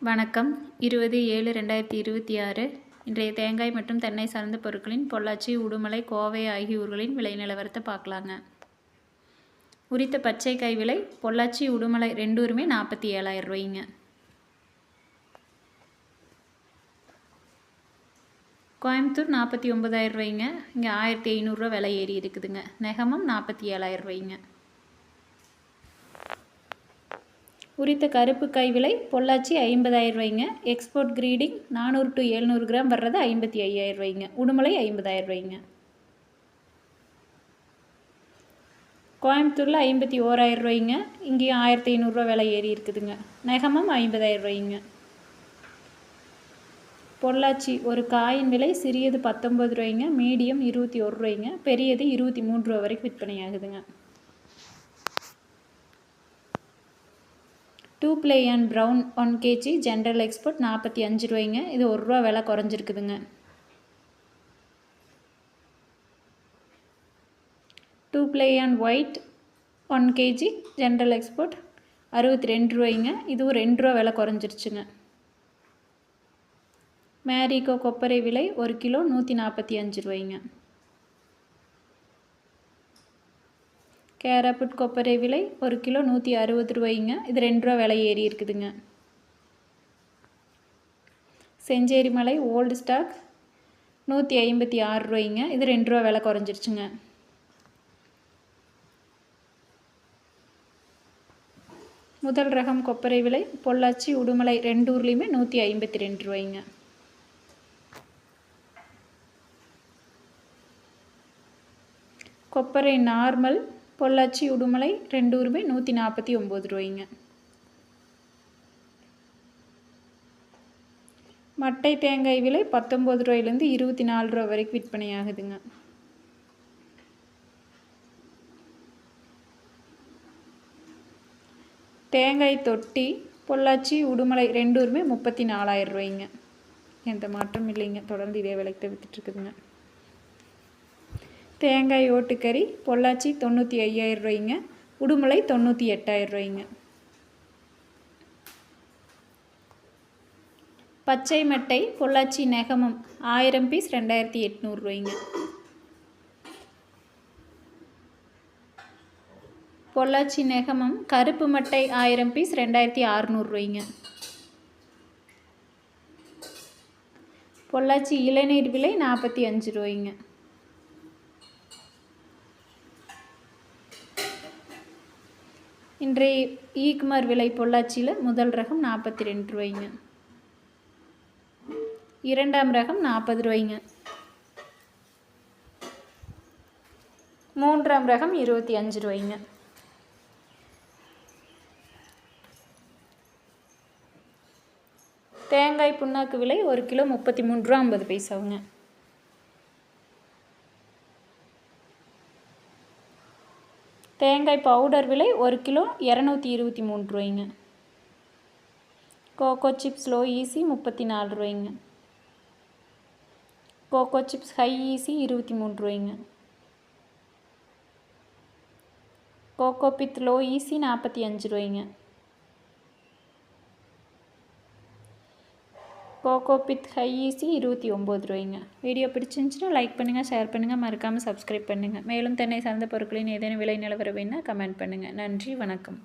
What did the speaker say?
வணக்கம். 20/7/2026 இன்றைய தேங்காய் மற்றும் தென்னை சார்ந்த பொருட்களின் பொள்ளாச்சி, உடுமலை, கோவை ஆகிய ஊர்களின் விலை நிலவரத்தை பார்க்கலாங்க. உரித்த பச்சை காய் விலை பொள்ளாச்சி, உடுமலை 2 ஊருமே 47,000 ரூபாய்ங்க. கோயம்புத்தூர் 49,000 ரூபாய்ங்க. இங்கே 1,500 ரூபா விலை ஏறி இருக்குதுங்க. நெகமம் 47,000 ரூபாய்ங்க. உரித்த கருப்பு காய் விலை பொள்ளாச்சி 50,000 ரூபாய்ங்க. எக்ஸ்போர்ட் கிரீடிங் 400 to 700 கிராம் வர்றது 55,000 ரூபாய்ங்க. உடுமலை 50,000 ரூபாய்ங்க. கோயம்புத்தூரில் 51,000 ரூபாய்ங்க. இங்கேயும் 1,500 ரூபா விலை ஏறி இருக்குதுங்க. நெகமம் 50,000 ரூபாய்ங்க. பொள்ளாச்சி ஒரு காயின் விலை சிறியது 19 ரூபாய்ங்க, மீடியம் 21 ரூபாய்ங்க, பெரியது 23 ரூபா வரைக்கும் விற்பனை ஆகுதுங்க. 2 play and brown 1 kg general export 45 ரூபாய்ங்க. இது 1 ரூபா விலை குறைஞ்சிருக்குதுங்க. 2 play and white 1 kg general export 62 ரூபாய்ங்க. இதுவும் 2 ரூபா விலை குறைஞ்சிருச்சுங்க. மேரிகோ கொப்பரை விலை 1 கிலோ 145 ரூபாய்ங்க. கேராப்புட் கொப்பரை விலை 1 கிலோ 160 ரூபாய்ங்க. இது 2 ரூபா விலை ஏறி இருக்குதுங்க. செஞ்சேரி மலை ஓல்டு ஸ்டாக் 156 ரூபாய்ங்க. இது 2 ரூபா விலை குறைஞ்சிருச்சுங்க. முதல் ரகம் கொப்பரை விலை பொள்ளாச்சி, உடுமலை 2 ஊர்லேயுமே 152 ரூபாய்ங்க. கொப்பரை நார்மல் பொள்ளாச்சி, உடுமலை 2 ஊருமே 149 ரூபாய்ங்க. மட்டை தேங்காய் விலை 19 ரூபாயிலேருந்து 24 ரூபா வரைக்கும் விற்பனை ஆகுதுங்க. தேங்காய் தொட்டி பொள்ளாச்சி, உடுமலை 2 ஊருமே 34,000 ரூபாய்ங்க. எந்த மாற்றம் இல்லைங்க. தொடர்ந்து இதே விலைக்கு விற்றுட்டுருக்குதுங்க. தேங்காய் ஓட்டுக்கறி பொள்ளாச்சி 95,000 ரூபாய்ங்க. உடுமலை 98,000 ரூபாய்ங்க. பச்சை மட்டை பொள்ளாச்சி நெகமம் 1000 பீஸ் 2,800 ரூபாய்ங்க. பொள்ளாச்சி நெகமம் கருப்பு மட்டை 1000 பீஸ் 2,600 ரூபாய்ங்க. பொள்ளாச்சி இளநீர் விலை 45 ரூபாய்ங்க. இன்றைய ஈக்குமார் விலை பொள்ளாச்சியில் முதல் ரகம் 42 ரூபாய்ங்க. இரண்டாம் ரகம் 40 ரூபாய்ங்க. மூன்றாம் ரகம் 25 ரூபாய்ங்க. தேங்காய் புண்ணாக்கு விலை 1 கிலோ 33 ரூபா 50 பைசாவுங்க. தேங்காய் பவுடர் விலை 1 கிலோ 223 ரூபாய்ங்க. கோகோ சிப்ஸ் லோ ஈசி 34 ரூபாய்ங்க. கோகோ சிப்ஸ் ஹை ஈசி 23 ரூபாய்ங்க. கோகோ பித் லோ ஈசி 45 ரூபாய்ங்க. கோகோ பித் ஹை ஈசி 29 ரூபாய்ங்க. வீடியோ பிடிச்சிருந்துச்சுன்னா லைக் பண்ணுங்கள், ஷேர் பண்ணுங்கள், மறக்காமல் சப்ஸ்கிரைப் பண்ணுங்கள். மேலும் தென்னை சார்ந்த பொருட்களின் ஏதேனும் விலை நிலவரம் வேணும்னா கமெண்ட் பண்ணுங்கள். நன்றி, வணக்கம்.